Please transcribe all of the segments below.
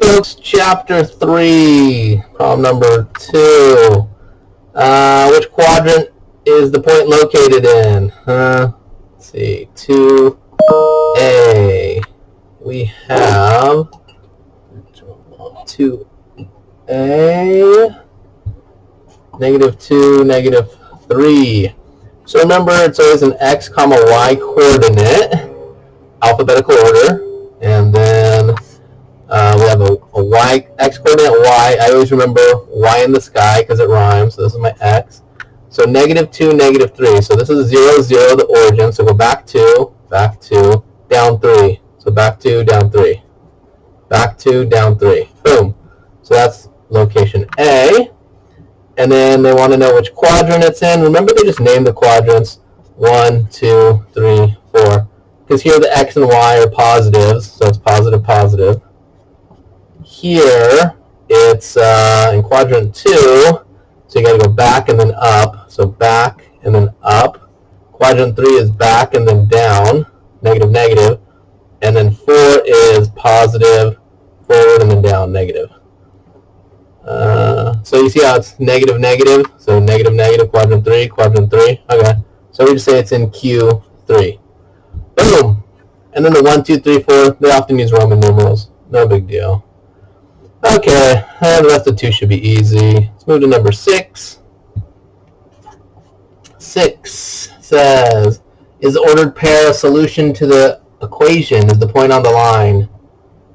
folks, chapter 3, problem number 2. Which quadrant is the point located in? Let's see, 2A. We have 2A, -2, -3. So remember, it's always an x, y coordinate, alphabetical order, and then we have a y, x coordinate, y. I always remember y in the sky because it rhymes, so this is my x. So -2, -3. So this is 0, 0, the origin. So go back 2, down 3. So back 2, down 3. Back 2, down 3. Boom. So that's location A. And then they want to know which quadrant it's in. Remember, they just named the quadrants 1, 2, 3, 4. Because here the x and y are positives, so it's positive, positive. Here, it's in quadrant 2, so you got to go back and then up. So back and then up. Quadrant 3 is back and then down, negative, negative. And then 4 is positive, forward and then down, negative. So you see how it's negative, negative. So negative, negative, quadrant 3, quadrant 3. Okay. So we just say it's in Q3. Boom. And then the 1, 2, 3, 4, they often use Roman numerals. No big deal. Okay, and the rest of 2 should be easy. Let's move to number 6. 6 says, is the ordered pair a solution to the equation? Is the point on the line?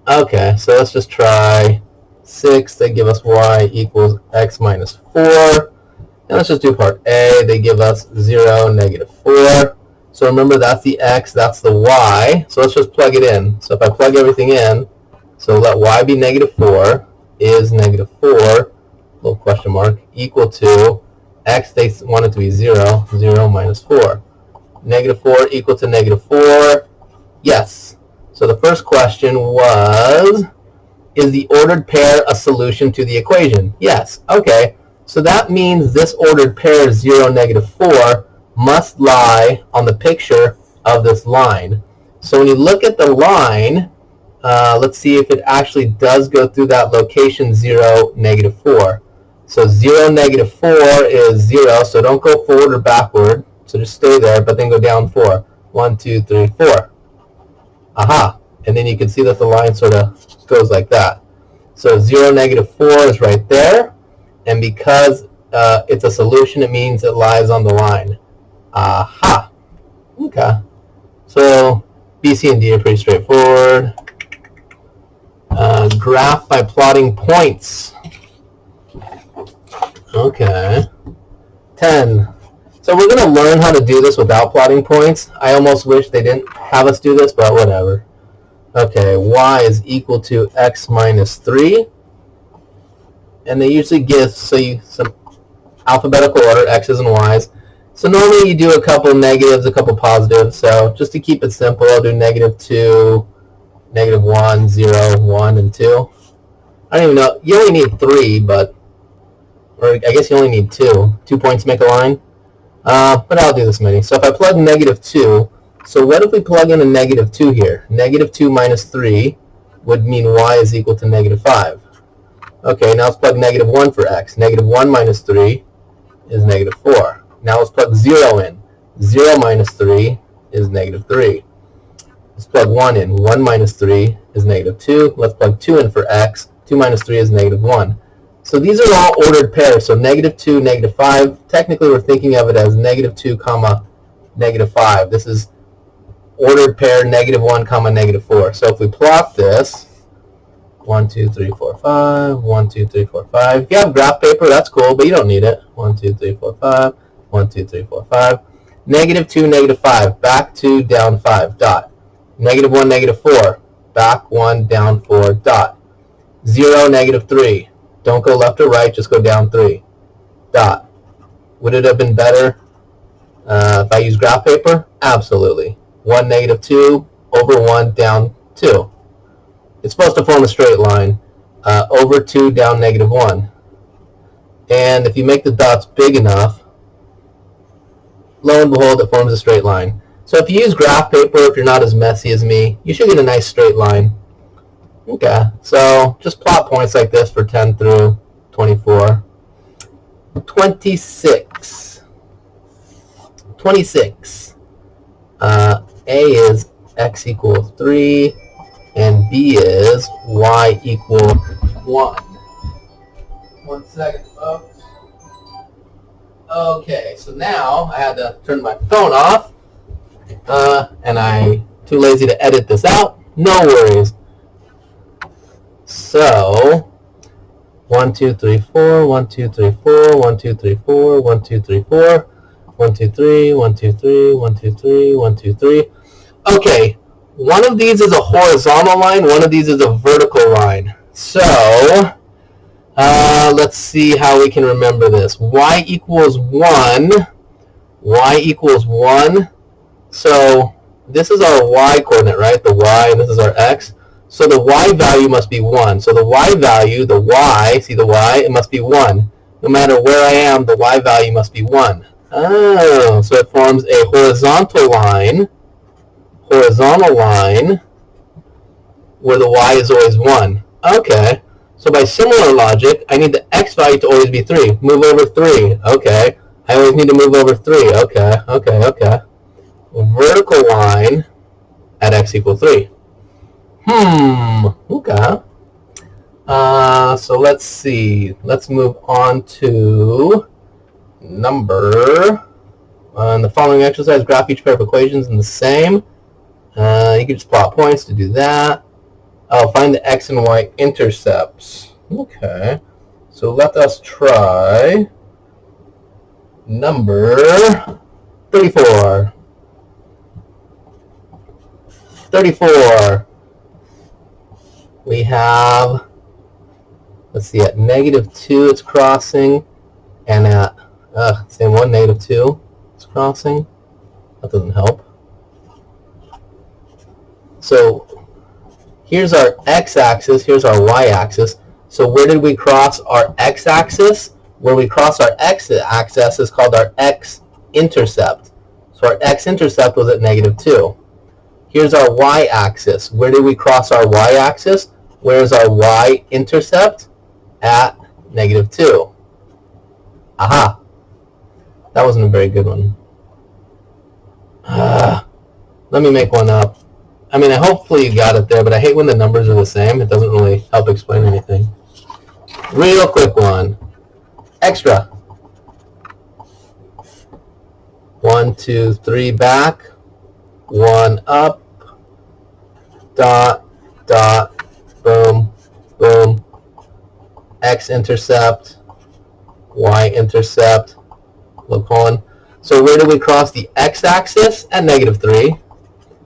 Okay, so let's just try 6. They give us y equals x minus 4. And let's just do part A. They give us 0, -4. So remember, that's the x, that's the y. So let's just plug it in. So if I plug everything in, so let y be -4 is -4, little question mark, equal to x, they want it to be 0, 0 minus 4. -4 equal to -4, yes. So the first question was, is the ordered pair a solution to the equation? Yes. Okay. So that means this ordered pair 0, -4 must lie on the picture of this line. So when you look at the line, let's see if it actually does go through that location 0, -4. So 0, -4 is 0, so don't go forward or backward. So just stay there, but then go down 4. 1, 2, 3, 4. Aha. And then you can see that the line sort of goes like that. So 0, -4 is right there. And because it's a solution, it means it lies on the line. Aha. Okay. So B, C, and D are pretty straightforward. Graph by plotting points. Okay. 10. So we're going to learn how to do this without plotting points. I almost wish they didn't have us do this, but whatever. Okay, y is equal to x minus 3. And they usually give some alphabetical order, x's and y's. So normally you do a couple negatives, a couple positives. So just to keep it simple, I'll do -2, -1, 0, 1, and 2. I don't even know. You only need 3, but, or I guess you only need 2. 2 points make a line. But I'll do this many. So if I plug -2, so what if we plug in a -2 here? -2 minus 3 would mean y is equal to -5. Okay, now let's plug -1 for x. -1 minus 3 is -4. Now let's plug 0 in. 0 minus 3 is -3. Let's plug 1 in. 1 minus 3 is -2. Let's plug 2 in for x. 2 minus 3 is -1. So these are all ordered pairs. So -2, -5. Technically, we're thinking of it as -2, -5. This is ordered pair -1, -4. So if we plot this, 1, 2, 3, 4, 5, 1, 2, 3, 4, 5. If you have graph paper, that's cool, but you don't need it. 1, 2, 3, 4, 5. 1, 2, 3, 4, 5. -2, -5. Back 2, down 5. Dot. -1, -4. Back 1, down 4. Dot. 0, -3. Don't go left or right, just go down 3. Dot. Would it have been better if I used graph paper? Absolutely. 1, -2, over 1, down 2. It's supposed to form a straight line. Over 2, down -1. And if you make the dots big enough, lo and behold, it forms a straight line. So if you use graph paper, if you're not as messy as me, you should get a nice straight line. Okay, so just plot points like this for 10 through 24. 26. 26. A is x equals 3, and B is y equals 1. 1 second, folks. Okay, so now I had to turn my phone off, and I'm too lazy to edit this out. No worries. So 1, 2, 3, 4, 1, 2, 3, 4, 1, 2, 3, 4, 1, 2, 3, 4, 1, 2, 3, 1, 2, 3, 1, 2, 3, 1, 2, 3. Okay, one of these is a horizontal line, one of these is a vertical line. So let's see how we can remember this. Y equals 1. Y equals 1. So this is our y coordinate, right? The y, and this is our x. So the y value must be 1. So the y value, the y, see the y, it must be 1. No matter where I am, the y value must be 1. Oh, so it forms a horizontal line where the y is always 1. Okay, so by similar logic, I need the x value to always be 3. Move over 3. Okay, I always need to move over 3. Okay. Vertical line at x equals 3. Okay. So let's see. Let's move on to number. In the following exercise, graph each pair of equations in the same. You can just plot points to do that. Find the x and y intercepts. Okay. So let us try number 34. 34. We have, let's see, at -2 it's crossing, and at, same one, -2 it's crossing. That doesn't help. So here's our x-axis, here's our y-axis. So where did we cross our x-axis? Where we cross our x-axis is called our x-intercept. So our x-intercept was at -2. Here's our y-axis. Where did we cross our y-axis? Where's our y-intercept? At -2. Aha. That wasn't a very good one. Let me make one up. I mean, hopefully you got it there, but I hate when the numbers are the same. It doesn't really help explain anything. Real quick one. Extra. 1, 2, 3 back. 1 up. Dot, dot, boom, boom. X-intercept, Y-intercept, colon. So where do we cross the x-axis? At -3.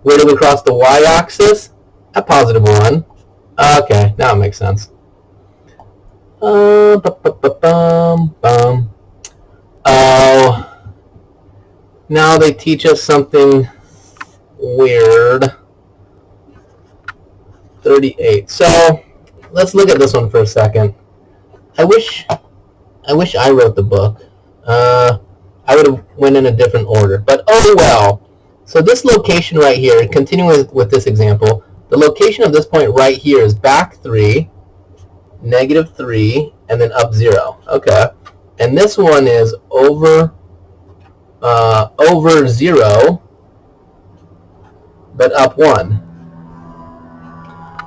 Where do we cross the y-axis? At +1. Okay, now it makes sense. Oh, now they teach us something weird. 38. So let's look at this one for a second. I wish I wrote the book. I would have went in a different order, but oh well. So this location right here, continuing with this example, the location of this point right here is back 3, -3, and then up 0. Okay, and this one is over 0, but up 1.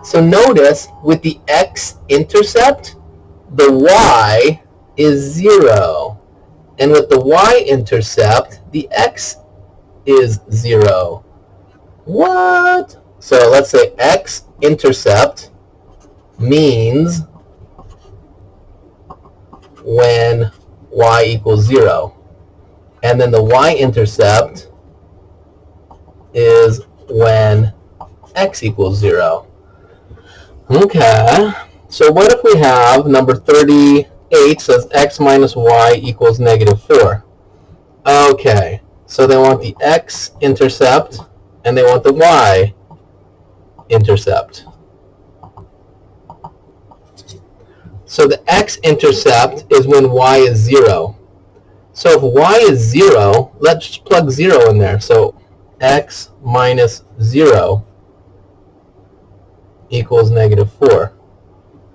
So notice with the x-intercept, the y is 0. And with the y-intercept, the x is 0. What? So let's say x-intercept means when y equals 0. And then the y-intercept is when x equals 0. Okay, so what if we have number 38 says x minus y equals -4? Okay, so they want the x-intercept and they want the y-intercept. So the x-intercept is when y is 0. So if y is 0, let's just plug 0 in there. So x minus 0 equals negative 4.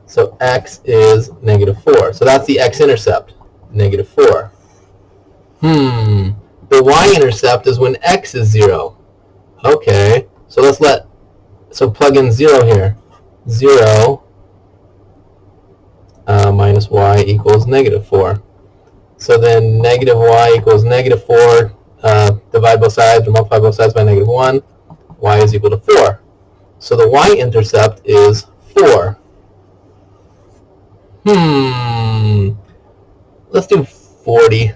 So x is negative 4. So that's the x-intercept, negative 4. The y-intercept is when x is 0. Okay, so plug in 0 here. 0 minus y equals negative 4. So then negative y equals negative 4. Divide both sides or multiply both sides by negative 1. Y is equal to 4. So the y-intercept is 4. Let's do 40.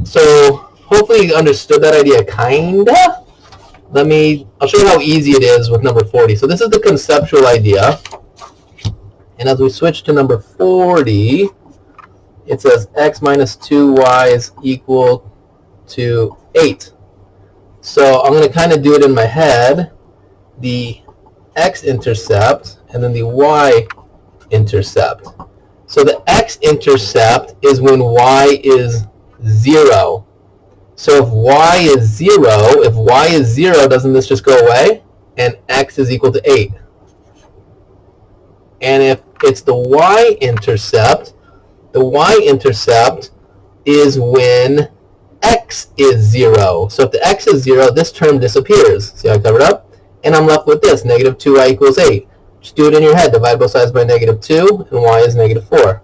So hopefully you understood that idea, kinda. I'll show you how easy it is with number 40. So this is the conceptual idea. And as we switch to number 40, it says x minus 2y is equal to 8. So I'm going to kind of do it in my head. The x-intercept and then the y-intercept. So the x-intercept is when y is 0. So if y is 0, doesn't this just go away? And x is equal to 8. And if it's the y-intercept is when x is 0. So if the x is 0, this term disappears. See how I covered up? And I'm left with this, negative 2y equals 8. Just do it in your head. Divide both sides by negative 2, and y is negative 4.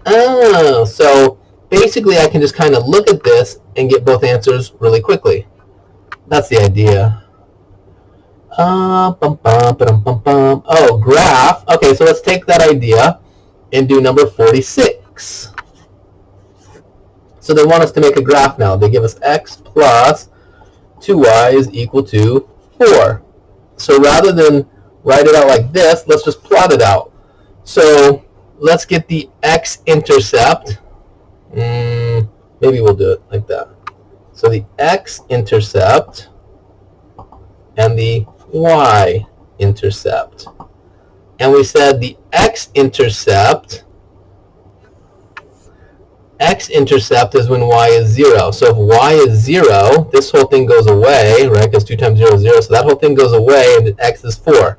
Oh, so basically I can just kind of look at this and get both answers really quickly. That's the idea. Oh, graph. Okay, so let's take that idea and do number 46. So they want us to make a graph now. They give us x plus 2y is equal to 4. So rather than write it out like this, let's just plot it out. So let's get the x-intercept. Maybe we'll do it like that. So the x-intercept and the y-intercept. And we said the x-intercept is when y is 0. So if y is 0, this whole thing goes away, right? Because 2 times 0 is 0. So that whole thing goes away, and x is 4.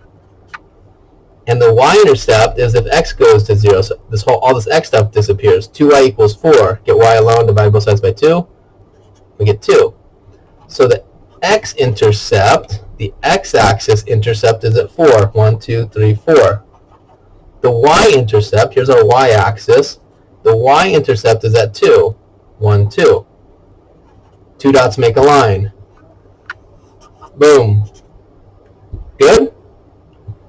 And the y-intercept is if x goes to 0. So all this x stuff disappears. 2y equals 4. Get y alone, divide both sides by 2. We get 2. So the x-intercept, the x-axis intercept is at 4. 1, 2, 3, 4. The y-intercept, here's our y-axis. The y-intercept is at 2. 1, 2. 2 dots make a line. Boom. Good?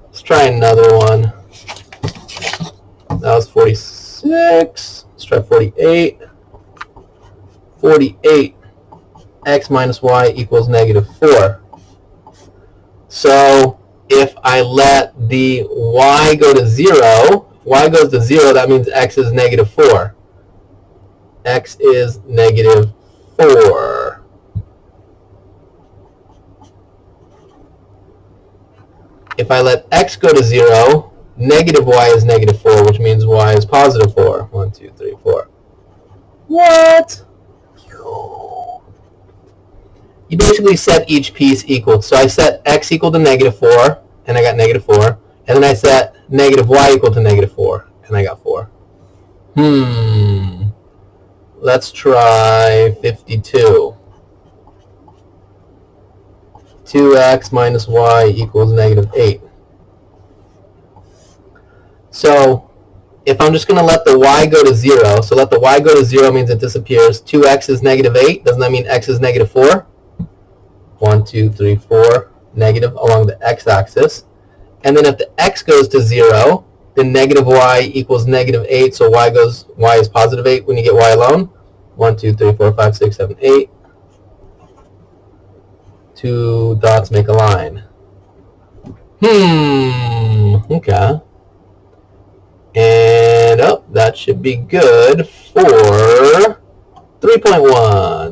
Let's try another one. That was 46. Let's try 48. 48. X minus y equals negative 4. So if I let the y go to 0, y goes to 0, that means x is negative 4. X is negative 4. If I let x go to 0, negative y is negative 4, which means y is positive 4. 1, 2, 3, 4. What? You basically set each piece equal. So I set x equal to negative 4, and I got negative 4. And then I set negative y equal to negative 4, and I got 4. Let's try 52. 2x minus y equals negative 8. So if I'm just going to let the y go to 0, so let the y go to 0 means it disappears. 2x is negative 8. Doesn't that mean x is negative 4? 1, 2, 3, 4. Negative along the x-axis. And then if the x goes to 0, then negative y equals negative 8. So y is positive 8 when you get y alone. 1, 2, 3, 4, 5, 6, 7, 8. 2 dots make a line. Okay. And that should be good for 3.1.